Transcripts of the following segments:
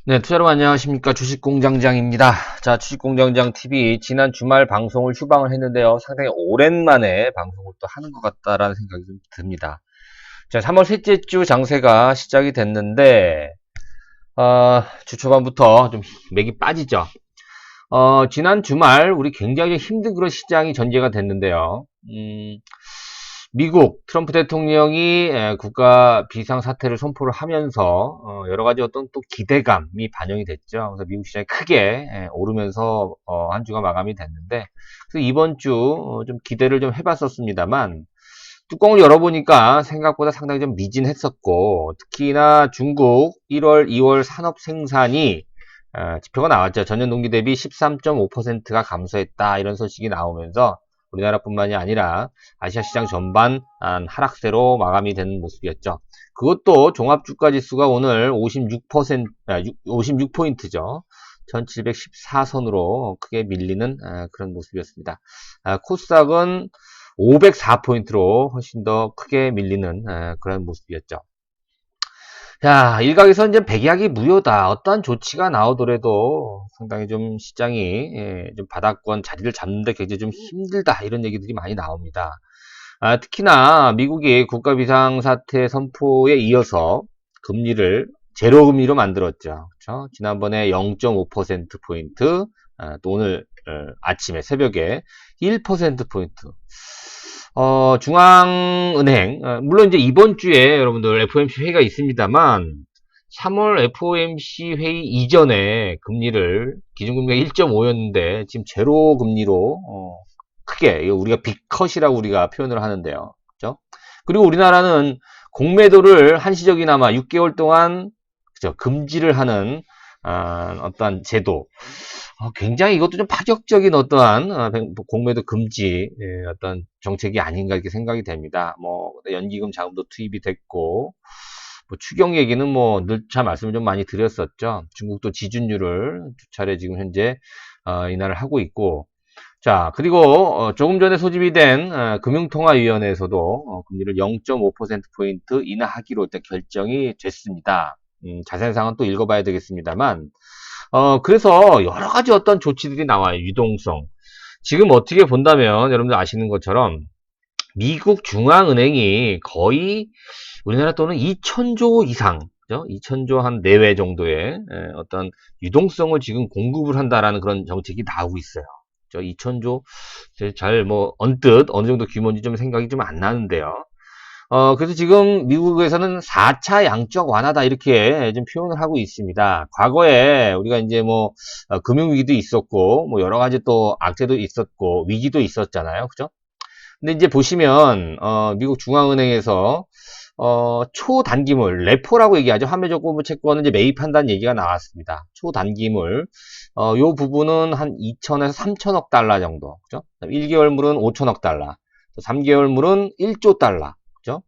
네, 투자로 안녕하십니까. 주식공장장입니다. 자, 주식공장장 TV 지난 주말 방송을 휴방을 했는데요. 상당히 오랜만에 방송을 또 하는 것 같다라는 생각이 좀 듭니다. 자, 3월 셋째 주 장세가 시작이 됐는데, 주 초반부터 좀 맥이 빠지죠. 지난 주말 우리 굉장히 힘든 그런 시장이 전개가 됐는데요. 미국 트럼프 대통령이 국가 비상사태를 선포를 하면서 여러 가지 어떤 또 기대감이 반영이 됐죠. 그래서 미국 시장이 크게 오르면서 한 주가 마감이 됐는데, 그래서 이번 주 좀 기대를 좀 해봤었습니다만, 뚜껑을 열어보니까 생각보다 상당히 좀 미진했었고, 특히나 중국 1월, 2월 산업 생산이 지표가 나왔죠. 전년 동기 대비 13.5%가 감소했다, 이런 소식이 나오면서 우리나라뿐만이 아니라 아시아 시장 전반 하락세로 마감이 된 모습이었죠. 그것도 종합주가지수가 오늘 56포인트죠. 1714선으로 크게 밀리는 그런 모습이었습니다. 코스닥은 504포인트로 훨씬 더 크게 밀리는 그런 모습이었죠. 자, 일각에서 이제 백약이 무효다. 어떠한 조치가 나오더라도 상당히 좀 시장이 좀 바닥권 자리를 잡는데 굉장히 좀 힘들다. 이런 얘기들이 많이 나옵니다. 특히나 미국이 국가 비상사태 선포에 이어서 금리를 제로 금리로 만들었죠. 그렇죠? 지난번에 0.5%포인트, 또 오늘 아침에 새벽에 1%포인트. 중앙은행, 물론 이제 이번 주에 여러분들 FOMC 회의가 있습니다만, 3월 FOMC 회의 이전에 금리를, 기준금리가 1.5였는데, 지금 제로 금리로, 크게, 우리가 빅컷이라고 우리가 표현을 하는데요. 그죠? 그리고 우리나라는 공매도를 한시적이나마 6개월 동안, 그죠? 금지를 하는, 어떠한 제도. 굉장히 이것도 좀 파격적인 어떠한 공매도 금지 어떤 정책이 아닌가 이렇게 생각이 됩니다. 뭐 연기금 자금도 투입이 됐고, 뭐 추경 얘기는 뭐 늘 차 말씀을 좀 많이 드렸었죠. 중국도 지준율을 두 차례 지금 현재 인하를 하고 있고, 자, 그리고 조금 전에 소집이 된 금융통화위원회에서도 금리를 0.5%포인트 인하하기로 일단 결정이 됐습니다. 자세한 사항은 또 읽어봐야 되겠습니다만, 그래서 여러 가지 어떤 조치들이 나와요. 유동성. 지금 어떻게 본다면 여러분들 아시는 것처럼 미국 중앙은행이 거의 우리나라 돈은 2천조 이상, 그죠? 2천조 한 내외 정도의 어떤 유동성을 지금 공급을 한다라는 그런 정책이 나오고 있어요. 2천조 잘 뭐 언뜻 어느 정도 규모인지 좀 생각이 좀 안 나는데요. 그래서 지금 미국에서는 4차 양적 완화다 이렇게 좀 표현을 하고 있습니다. 과거에 우리가 이제 뭐 금융위기도 있었고 뭐 여러 가지 또 악재도 있었고 위기도 있었잖아요. 그죠? 근데 이제 보시면 미국 중앙은행에서 초단기물 레포라고 얘기하죠. 화매적고무 채권을 이제 매입한다는 얘기가 나왔습니다. 초단기물 요 부분은 한 2천에서 3천억 달러 정도. 그죠? 1개월물은 5천억 달러. 3개월물은 1조 달러. 그죠?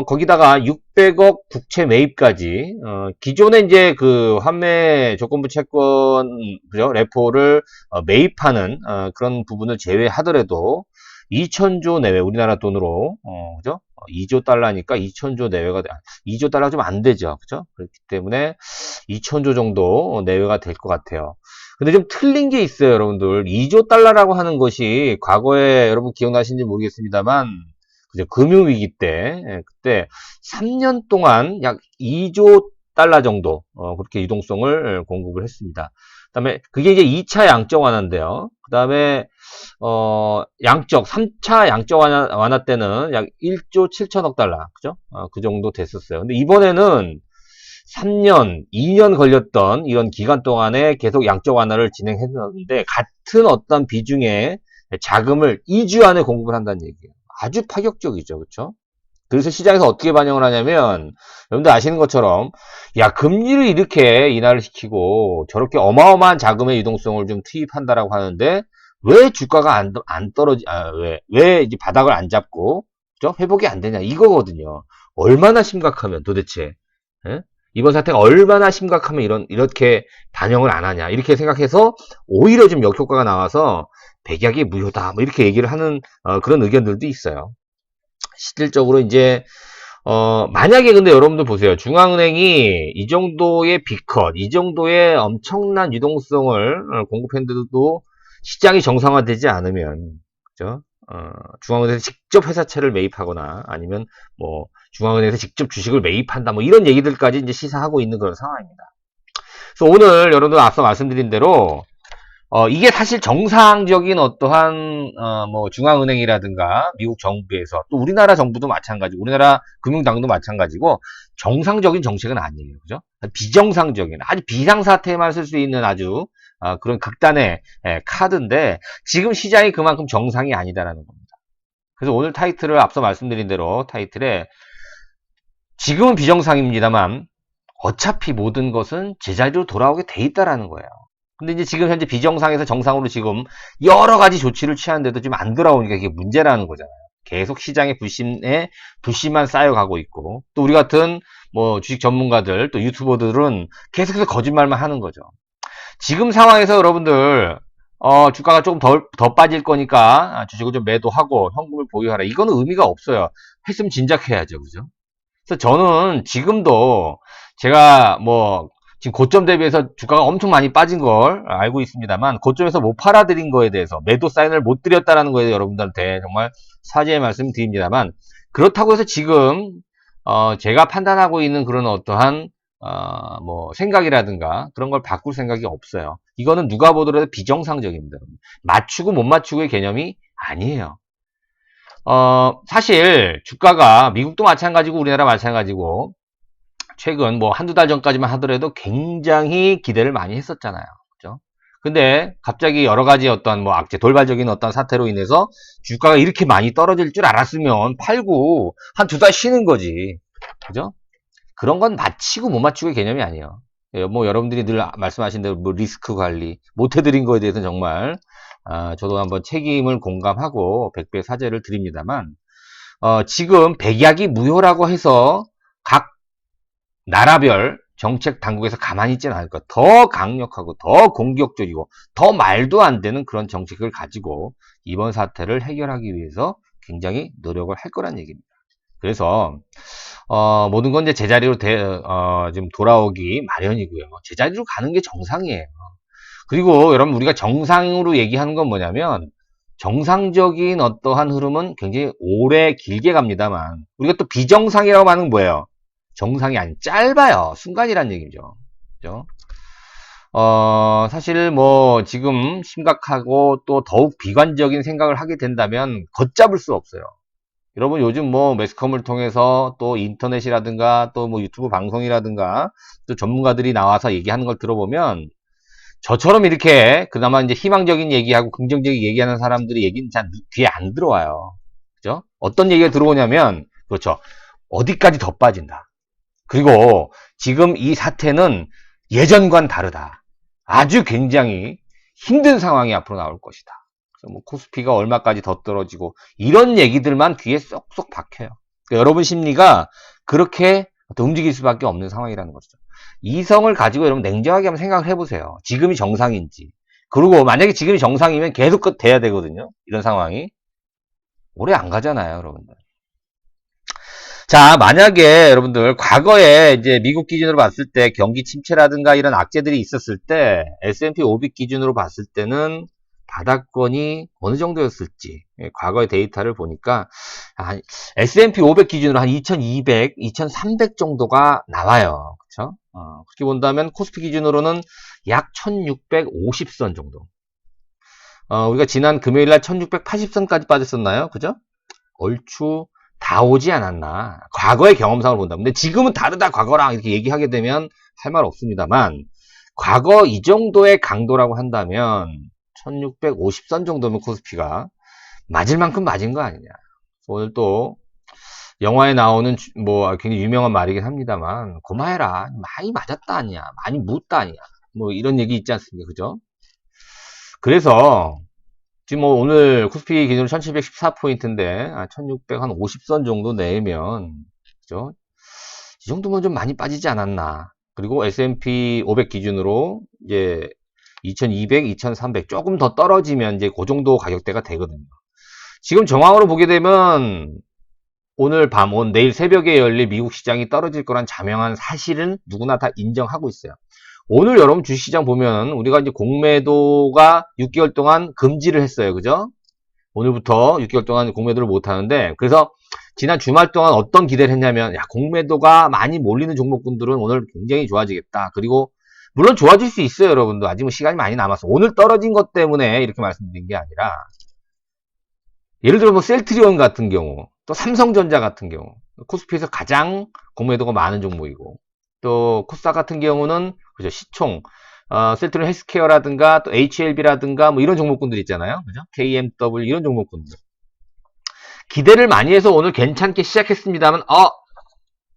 거기다가 600억 국채 매입까지, 기존에 이제 그 환매 조건부 채권, 그죠? 레포를 매입하는, 그런 부분을 제외하더라도 2천조 내외, 우리나라 돈으로, 그죠? 2조 달러니까 2천조 내외가, 2조 달러 좀 안 되죠. 그죠? 그렇기 때문에 2천조 정도 내외가 될 것 같아요. 근데 좀 틀린 게 있어요, 여러분들. 2조 달러라고 하는 것이 과거에 여러분 기억나시는지 모르겠습니다만, 그죠? 금융위기 때, 그때 3년 동안 약 2조 달러 정도, 그렇게 유동성을 공급을 했습니다. 그 다음에, 그게 이제 2차 양적 완화인데요. 그 다음에, 3차 양적 완화 때는 약 1조 7천억 달러, 그죠? 그 정도 됐었어요. 근데 이번에는 3년, 2년 걸렸던 이런 기간 동안에 계속 양적 완화를 진행했는데, 같은 어떤 비중의 자금을 2주 안에 공급을 한다는 얘기예요. 아주 파격적이죠. 그렇죠? 그래서 시장에서 어떻게 반영을 하냐면 여러분들 아시는 것처럼 야 금리를 이렇게 인하를 시키고 저렇게 어마어마한 자금의 유동성을 좀 투입한다라고 하는데 왜 주가가 안 떨어지 왜 이제 바닥을 안 잡고 그죠? 회복이 안 되냐 이거거든요. 얼마나 심각하면 도대체 예? 이번 사태가 얼마나 심각하면 이렇게 반영을 안 하냐 이렇게 생각해서 오히려 좀 역효과가 나와서 백약이 무효다 뭐 이렇게 얘기를 하는 그런 의견들도 있어요. 실질적으로 이제 만약에 근데 여러분들 보세요. 중앙은행이 이 정도의 B컷, 이 정도의 엄청난 유동성을 공급했는데도 시장이 정상화되지 않으면, 그죠? 중앙은행에서 직접 회사채를 매입하거나 아니면 뭐 중앙은행에서 직접 주식을 매입한다, 뭐 이런 얘기들까지 이제 시사하고 있는 그런 상황입니다. 그래서 오늘 여러분들 앞서 말씀드린 대로 이게 사실 정상적인 어떠한, 뭐, 중앙은행이라든가, 미국 정부에서, 또 우리나라 정부도 마찬가지고, 우리나라 금융당도 마찬가지고, 정상적인 정책은 아니에요. 그죠? 비정상적인, 아주 비상사태에만 쓸 수 있는 아주, 그런 극단의 카드인데, 지금 시장이 그만큼 정상이 아니다라는 겁니다. 그래서 오늘 타이틀을 앞서 말씀드린 대로, 타이틀에, 지금은 비정상입니다만, 어차피 모든 것은 제자리로 돌아오게 돼 있다라는 거예요. 근데 이제 지금 현재 비정상에서 정상으로 지금 여러 가지 조치를 취하는데도 지금 안 돌아오니까 이게 문제라는 거잖아요. 계속 시장의 불신만 쌓여가고 있고, 또 우리 같은 뭐 주식 전문가들, 또 유튜버들은 계속해서 거짓말만 하는 거죠. 지금 상황에서 여러분들, 주가가 조금 더 빠질 거니까 주식을 좀 매도하고 현금을 보유하라. 이거는 의미가 없어요. 했으면 진작해야죠. 그죠? 그래서 저는 지금도 제가 뭐 지금 고점 대비해서 주가가 엄청 많이 빠진 걸 알고 있습니다만, 고점에서 못 팔아드린 거에 대해서, 매도 사인을 못 드렸다는 거에 대해서 여러분들한테 정말 사죄의 말씀 드립니다만, 그렇다고 해서 지금 제가 판단하고 있는 그런 어떠한 뭐 생각이라든가 그런 걸 바꿀 생각이 없어요. 이거는 누가 보더라도 비정상적입니다. 맞추고 못 맞추고의 개념이 아니에요. 사실 주가가 미국도 마찬가지고 우리나라 마찬가지고, 최근 뭐 한두 달 전까지만 하더라도 굉장히 기대를 많이 했었잖아요. 그죠? 근데 갑자기 여러 가지 어떤 뭐 악재, 돌발적인 어떤 사태로 인해서 주가가 이렇게 많이 떨어질 줄 알았으면 팔고 한 두 달 쉬는 거지. 그죠? 그런 건 맞히고 못 맞추고의 개념이 아니에요. 뭐 여러분들이 늘 말씀하신 대로 뭐 리스크 관리 못 해드린 거에 대해서는 정말 저도 한번 책임을 공감하고 100배 사죄를 드립니다만, 지금 백약이 무효라고 해서 각 나라별 정책 당국에서 가만히 있지는 않을 것. 더 강력하고 더 공격적이고 더 말도 안 되는 그런 정책을 가지고 이번 사태를 해결하기 위해서 굉장히 노력을 할 거란 얘기입니다. 그래서 모든 건 이제 제자리로 지금 돌아오기 마련이고요. 제자리로 가는 게 정상이에요. 그리고 여러분, 우리가 정상으로 얘기하는 건 뭐냐면, 정상적인 어떠한 흐름은 굉장히 오래 길게 갑니다만, 우리가 또 비정상이라고 하는 건 뭐예요? 정상이 아닌, 짧아요. 순간이란 얘기죠. 그죠? 사실 뭐 지금 심각하고 또 더욱 비관적인 생각을 하게 된다면 걷잡을 수 없어요. 여러분, 요즘 뭐 매스컴을 통해서 또 인터넷이라든가 또 뭐 유튜브 방송이라든가 또 전문가들이 나와서 얘기하는 걸 들어보면, 저처럼 이렇게 그나마 이제 희망적인 얘기하고 긍정적인 얘기하는 사람들이 얘기는 잘 귀에 안 들어와요. 그죠? 어떤 얘기가 들어오냐면, 그렇죠. 어디까지 더 빠진다. 그리고 지금 이 사태는 예전과는 다르다. 아주 굉장히 힘든 상황이 앞으로 나올 것이다. 그래서 뭐 코스피가 얼마까지 더 떨어지고 이런 얘기들만 귀에 쏙쏙 박혀요. 그러니까 여러분 심리가 그렇게 움직일 수밖에 없는 상황이라는 거죠. 이성을 가지고 여러분 냉정하게 한번 생각을 해보세요. 지금이 정상인지. 그리고 만약에 지금이 정상이면 계속 돼야 되거든요. 이런 상황이. 오래 안 가잖아요, 여러분들. 자, 만약에 여러분들 과거에 이제 미국 기준으로 봤을 때 경기 침체라든가 이런 악재들이 있었을 때 S&P 500 기준으로 봤을 때는 바닥권이 어느 정도였을지 과거의 데이터를 보니까 S&P 500 기준으로 한 2200, 2300 정도가 나와요. 그렇죠? 그렇게 본다면 코스피 기준으로는 약 1650선 정도. 우리가 지난 금요일 날 1680선까지 빠졌었나요? 그죠? 얼추 다 오지 않았나. 과거의 경험상을 본다. 근데 지금은 다르다, 과거랑 이렇게 얘기하게 되면 할 말 없습니다만, 과거 이 정도의 강도라고 한다면 1650선 정도면 코스피가 맞을 만큼 맞은 거 아니냐. 오늘 또 영화에 나오는 뭐 굉장히 유명한 말이긴 합니다만, 고마해라, 많이 맞았다 아니야, 많이 묻다 아니야, 뭐 이런 얘기 있지 않습니까? 그죠? 그래서 지금 뭐 오늘 코스피 기준으로 1714포인트인데 1600 한 50선 정도 내면, 그죠? 이 정도면 좀 많이 빠지지 않았나. 그리고 S&P 500 기준으로 이제 2200, 2300 조금 더 떨어지면 이제 그 정도 가격대가 되거든요. 지금 정황으로 보게 되면 오늘 밤, 내일 새벽에 열릴 미국 시장이 떨어질 거란 자명한 사실은 누구나 다 인정하고 있어요. 오늘 여러분 주식시장 보면 우리가 이제 공매도가 6개월 동안 금지를 했어요. 그죠? 오늘부터 6개월 동안 공매도를 못 하는데, 그래서 지난 주말 동안 어떤 기대를 했냐면, 야, 공매도가 많이 몰리는 종목군들은 오늘 굉장히 좋아지겠다. 그리고 물론 좋아질 수 있어요, 여러분도. 아직 뭐 시간이 많이 남았어. 오늘 떨어진 것 때문에 이렇게 말씀드린 게 아니라, 예를 들어 뭐 셀트리온 같은 경우, 또 삼성전자 같은 경우, 코스피에서 가장 공매도가 많은 종목이고, 또 코스닥 같은 경우는 그죠, 시총, 셀트리온 헬스케어라든가 또 HLB라든가 뭐 이런 종목군들 있잖아요, 그죠? KMW 이런 종목군들 기대를 많이 해서 오늘 괜찮게 시작했습니다만,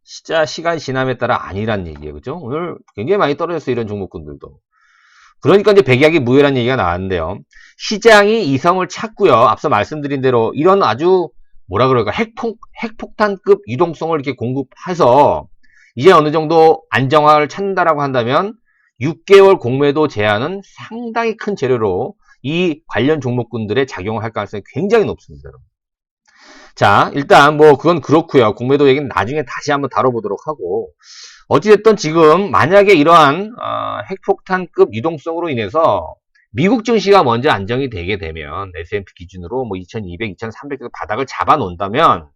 진짜 시간이 지남에 따라 아니란 얘기예요, 그죠? 오늘 굉장히 많이 떨어졌어요, 이런 종목군들도. 그러니까 이제 백약이 무효란 얘기가 나왔는데요. 시장이 이성을 찾고요. 앞서 말씀드린 대로 이런 아주 뭐라 그럴까 핵폭탄급 유동성을 이렇게 공급해서 이제 어느 정도 안정화를 찾는다라고 한다면 6개월 공매도 제한은 상당히 큰 재료로 이 관련 종목군들의 작용을 할 가능성이 굉장히 높습니다, 여러분. 자, 일단 뭐 그건 그렇고요. 공매도 얘기는 나중에 다시 한번 다뤄보도록 하고, 어찌됐든 지금 만약에 이러한 핵폭탄급 유동성으로 인해서 미국 증시가 먼저 안정이 되게 되면 S&P 기준으로 뭐 2200, 2300에서 바닥을 잡아 놓는다면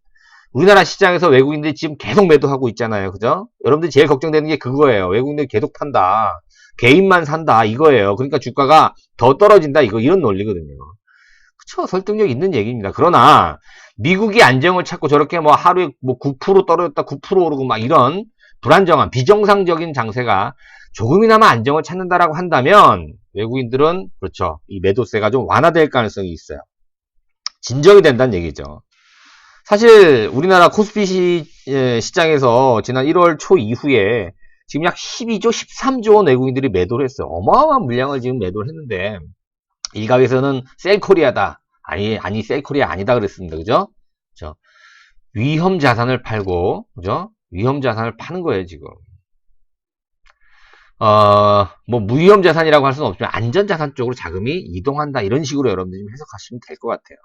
우리나라 시장에서 외국인들이 지금 계속 매도하고 있잖아요. 그죠? 여러분들이 제일 걱정되는 게 그거예요. 외국인들이 계속 판다. 개인만 산다. 이거예요. 그러니까 주가가 더 떨어진다. 이런 논리거든요. 그쵸? 설득력 있는 얘기입니다. 그러나 미국이 안정을 찾고 저렇게 뭐 하루에 뭐 9% 떨어졌다, 9% 오르고 막 이런 불안정한 비정상적인 장세가 조금이나마 안정을 찾는다라고 한다면 외국인들은 그렇죠. 이 매도세가 좀 완화될 가능성이 있어요. 진정이 된다는 얘기죠. 사실 우리나라 코스피 시장에서 지난 1월 초 이후에 지금 약 12조, 13조 원 외국인들이 매도를 했어요. 어마어마한 물량을 지금 매도를 했는데 일각에서는 셀코리아다. 아니 셀코리아 아니다 그랬습니다. 그죠? 그죠? 위험 자산을 팔고, 그죠? 위험 자산을 파는 거예요, 지금. 뭐 무위험 자산이라고 할 수는 없지만 안전 자산 쪽으로 자금이 이동한다. 이런 식으로 여러분들 좀 해석하시면 될 것 같아요.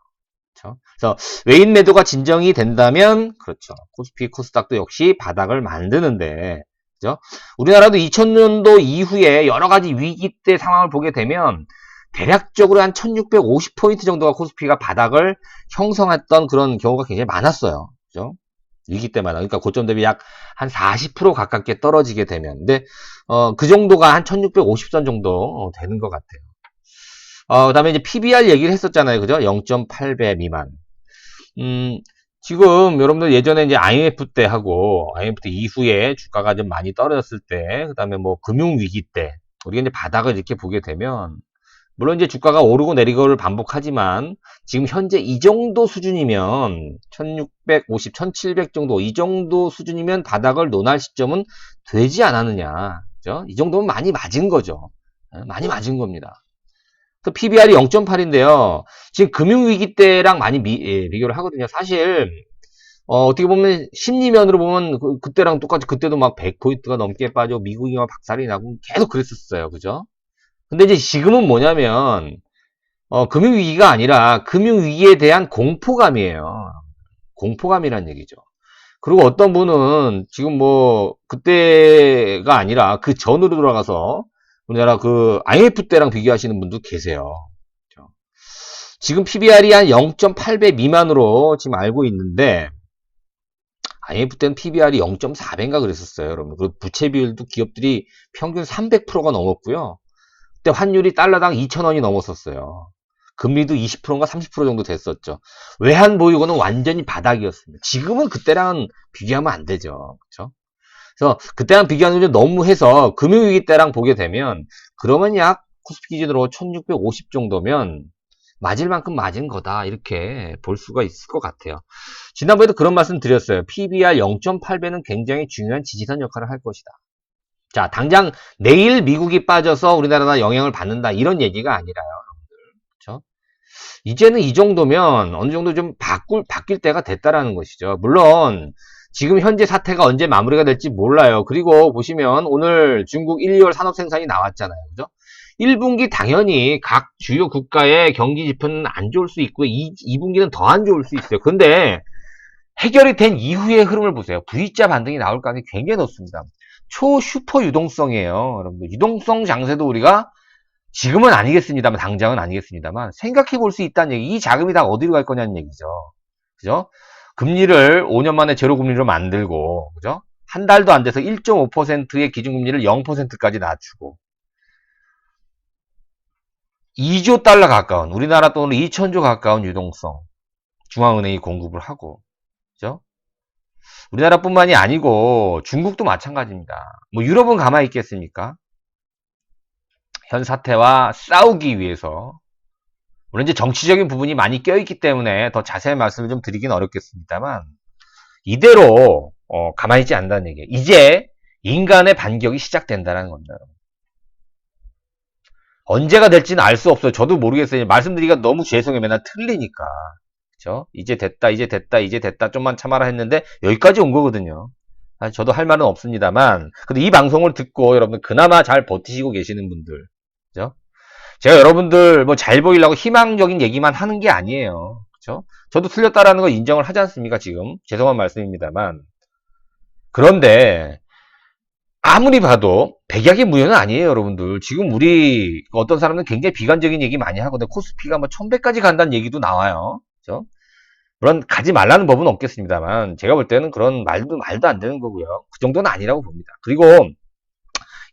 그렇죠? 그래서 외인 매도가 진정이 된다면 그렇죠. 코스피, 코스닥도 역시 바닥을 만드는데, 그죠? 우리나라도 2000년도 이후에 여러 가지 위기 때 상황을 보게 되면 대략적으로 한 1650포인트 정도가 코스피가 바닥을 형성했던 그런 경우가 굉장히 많았어요. 그죠? 위기 때마다. 그러니까 고점 대비 약 한 40% 가깝게 떨어지게 되면. 근데, 그 정도가 한 1650선 정도 되는 것 같아요. 그 다음에 이제 PBR 얘기를 했었잖아요. 그죠? 0.8배 미만. 지금 여러분들 예전에 이제 IMF 때 하고, IMF 때 이후에 주가가 좀 많이 떨어졌을 때, 그 다음에 뭐 금융위기 때, 우리가 이제 바닥을 이렇게 보게 되면, 물론 이제 주가가 오르고 내리고를 반복하지만 지금 현재 이 정도 수준이면 1650, 1700 정도 이 정도 수준이면 바닥을 논할 시점은 되지 않았느냐. 그죠? 이 정도면 많이 맞은 거죠. 많이 맞은 겁니다. 그 PBR이 0.8인데요. 지금 금융위기 때랑 많이 비교를 하거든요. 사실 어떻게 보면 심리면으로 보면 그때랑 똑같이 그때도 막 100포인트가 넘게 빠져 미국이 막 박살이 나고 계속 그랬었어요. 그죠? 근데 이제 지금은 뭐냐면, 금융위기가 아니라 금융위기에 대한 공포감이에요. 공포감이란 얘기죠. 그리고 어떤 분은 지금 뭐, 그때가 아니라 그 전으로 돌아가서 우리나라 그 IMF 때랑 비교하시는 분도 계세요. 그렇죠? 지금 PBR이 한 0.8배 미만으로 지금 알고 있는데, IMF 때는 PBR이 0.4배인가 그랬었어요, 여러분. 그 부채 비율도 기업들이 평균 300%가 넘었고요. 그때 환율이 달러당 2,000원이 넘었었어요. 금리도 20%인가 30% 정도 됐었죠. 외환 보유고는 완전히 바닥이었습니다. 지금은 그때랑 비교하면 안 되죠. 그렇죠? 그래서 그때랑 비교하는 게 너무 해서 금융위기 때랑 보게 되면 그러면 약 코스피 기준으로 1650 정도면 맞을 만큼 맞은 거다. 이렇게 볼 수가 있을 것 같아요. 지난번에도 그런 말씀 드렸어요. PBR 0.8배는 굉장히 중요한 지지선 역할을 할 것이다. 자, 당장 내일 미국이 빠져서 우리나라가 영향을 받는다 이런 얘기가 아니라요, 여러분들. 그렇죠? 이제는 이 정도면 어느 정도 좀 바뀔 때가 됐다라는 것이죠. 물론 지금 현재 사태가 언제 마무리가 될지 몰라요. 그리고 보시면 오늘 중국 1, 2월 산업 생산이 나왔잖아요. 그죠? 1분기 당연히 각 주요 국가의 경기 지표는 안 좋을 수 있고 2분기는 더 안 좋을 수 있어요. 근데 해결이 된 이후의 흐름을 보세요. V자 반등이 나올 가능성이 굉장히 높습니다. 초슈퍼 유동성이에요. 여러분들 유동성 장세도 우리가 지금은 아니겠습니다만 당장은 아니겠습니다만 생각해 볼 수 있다는 얘기. 이 자금이 다 어디로 갈 거냐는 얘기죠. 그죠? 금리를 5년 만에 제로 금리로 만들고 그죠? 한 달도 안 돼서 1.5%의 기준금리를 0%까지 낮추고 2조 달러 가까운 우리나라 돈으로 2천조 가까운 유동성 중앙은행이 공급을 하고 그죠? 우리나라뿐만이 아니고 중국도 마찬가지입니다. 뭐 유럽은 가만히 있겠습니까? 현 사태와 싸우기 위해서 물론 이제 정치적인 부분이 많이 껴있기 때문에 더 자세한 말씀을 좀 드리긴 어렵겠습니다만 이대로 가만히 있지 않는다는 얘기예요. 이제 인간의 반격이 시작된다는 겁니다. 언제가 될지는 알 수 없어요. 저도 모르겠어요. 말씀드리기가 너무 죄송해요. 맨날 틀리니까. 그쵸? 이제 됐다, 이제 됐다, 이제 됐다. 좀만 참아라 했는데 여기까지 온 거거든요. 저도 할 말은 없습니다만 근데 이 방송을 듣고 여러분들 그나마 잘 버티시고 계시는 분들 그죠? 제가 여러분들 뭐 잘 보이려고 희망적인 얘기만 하는 게 아니에요. 그죠? 저도 틀렸다라는 거 인정을 하지 않습니까? 지금 죄송한 말씀입니다만 그런데 아무리 봐도 백약의 무효는 아니에요, 여러분들. 지금 우리 어떤 사람은 굉장히 비관적인 얘기 많이 하거든요. 코스피가 뭐 1100까지 간다는 얘기도 나와요. 그죠? 물론 가지 말라는 법은 없겠습니다만 제가 볼 때는 그런 말도 안 되는 거고요. 그 정도는 아니라고 봅니다. 그리고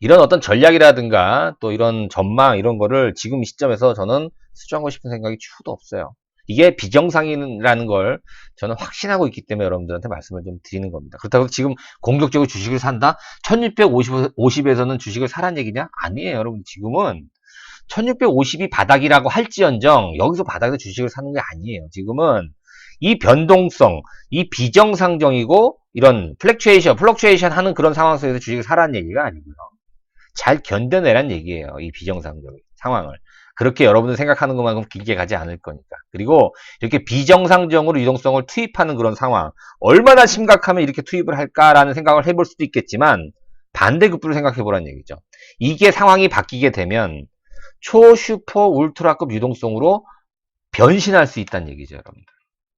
이런 어떤 전략이라든가 또 이런 전망 이런 거를 지금 이 시점에서 저는 수정하고 싶은 생각이 추도 없어요. 이게 비정상이라는 걸 저는 확신하고 있기 때문에 여러분들한테 말씀을 좀 드리는 겁니다. 그렇다고 지금 공격적으로 주식을 산다? 1650에서는 주식을 사란 얘기냐? 아니에요, 여러분. 지금은 1650이 바닥이라고 할지언정 여기서 바닥에서 주식을 사는 게 아니에요. 지금은 이 변동성, 이 비정상적이고 이런 플럭추에이션 하는 그런 상황 속에서 주식을 사라는 얘기가 아니고요. 잘 견뎌내란 얘기예요. 이 비정상적인 상황을. 그렇게 여러분들 생각하는 것만큼 길게 가지 않을 거니까. 그리고 이렇게 비정상적으로 유동성을 투입하는 그런 상황. 얼마나 심각하면 이렇게 투입을 할까라는 생각을 해볼 수도 있겠지만 반대급부를 생각해보라는 얘기죠. 이게 상황이 바뀌게 되면 초슈퍼 울트라급 유동성으로 변신할 수 있다는 얘기죠, 여러분들.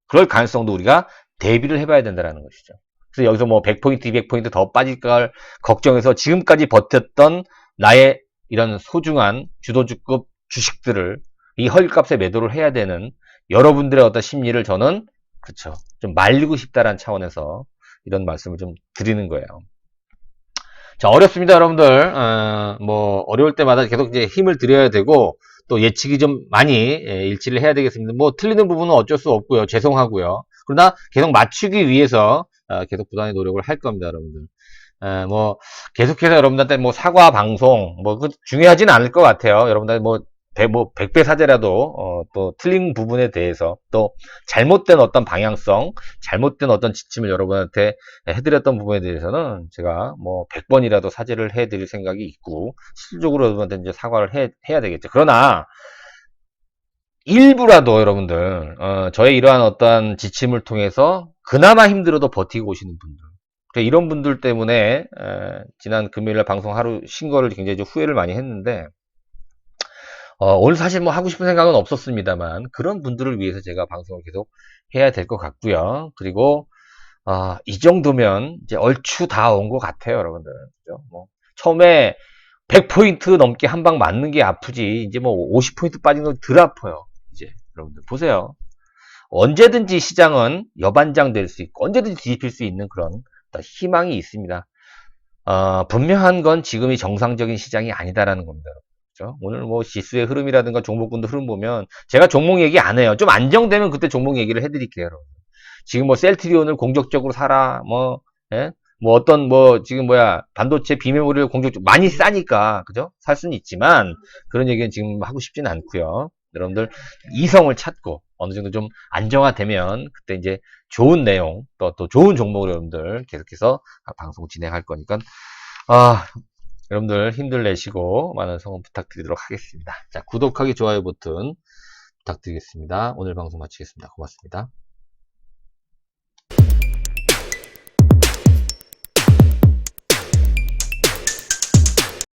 그럴 가능성도 우리가 대비를 해봐야 된다는 것이죠. 그래서 여기서 뭐 100포인트, 200포인트 더 빠질 걸 걱정해서 지금까지 버텼던 나의 이런 소중한 주도주급 주식들을 이 헐값에 매도를 해야 되는 여러분들의 어떤 심리를 저는 그렇죠. 좀 말리고 싶다라는 차원에서 이런 말씀을 좀 드리는 거예요. 자, 어렵습니다, 여러분들. 뭐 어려울 때마다 계속 이제 힘을 드려야 되고 또 예측이 좀 많이 일치를 해야 되겠습니다. 뭐 틀리는 부분은 어쩔 수 없고요. 죄송하고요. 그러나 계속 맞추기 위해서 계속 부단히 노력을 할 겁니다, 여러분들. 뭐 계속해서 여러분들한테 뭐 사과 방송 뭐 중요하진 않을 것 같아요. 여러분들 뭐 100배 사죄라도 또 틀린 부분에 대해서 또 잘못된 어떤 방향성, 잘못된 어떤 지침을 여러분한테 해드렸던 부분에 대해서는 제가 뭐 100번이라도 사죄를 해드릴 생각이 있고 실질적으로 여러분한테 이제 사과를 해야 되겠죠. 그러나 일부라도 여러분들 저의 이러한 어떤 지침을 통해서 그나마 힘들어도 버티고 오시는 분들 이런 분들 때문에 지난 금요일날 방송 하루 쉰 거를 굉장히 후회를 많이 했는데 오늘 사실 뭐 하고 싶은 생각은 없었습니다만 그런 분들을 위해서 제가 방송을 계속 해야 될 것 같고요. 그리고 이 정도면 이제 얼추 다 온 것 같아요, 여러분들. 그죠? 뭐 처음에 100포인트 넘게 한 방 맞는 게 아프지 이제 뭐 50포인트 빠진 건 덜 아파요. 이제 여러분들 보세요. 언제든지 시장은 여반장 될 수 있고 언제든지 뒤집힐 수 있는 그런 희망이 있습니다. 분명한 건 지금이 정상적인 시장이 아니다라는 겁니다. 그렇죠? 오늘 뭐 지수의 흐름이라든가 종목군도 흐름 보면 제가 종목 얘기 안 해요. 좀 안정되면 그때 종목 얘기를 해드릴게요. 여러분. 지금 뭐 셀트리온을 공격적으로 사라 뭐 예? 뭐 어떤 뭐 지금 뭐야 반도체 비메모리를 공격적 많이 싸니까 그죠? 살 수는 있지만 그런 얘기는 지금 하고 싶지는 않고요. 여러분들 이성을 찾고 어느 정도 좀 안정화되면 그때 이제 좋은 내용 또 좋은 종목을 여러분들 계속해서 방송 진행할 거니까 여러분들 힘들 내시고 많은 성원 부탁드리도록 하겠습니다. 자, 구독하기 좋아요 버튼 부탁드리겠습니다. 오늘 방송 마치겠습니다. 고맙습니다.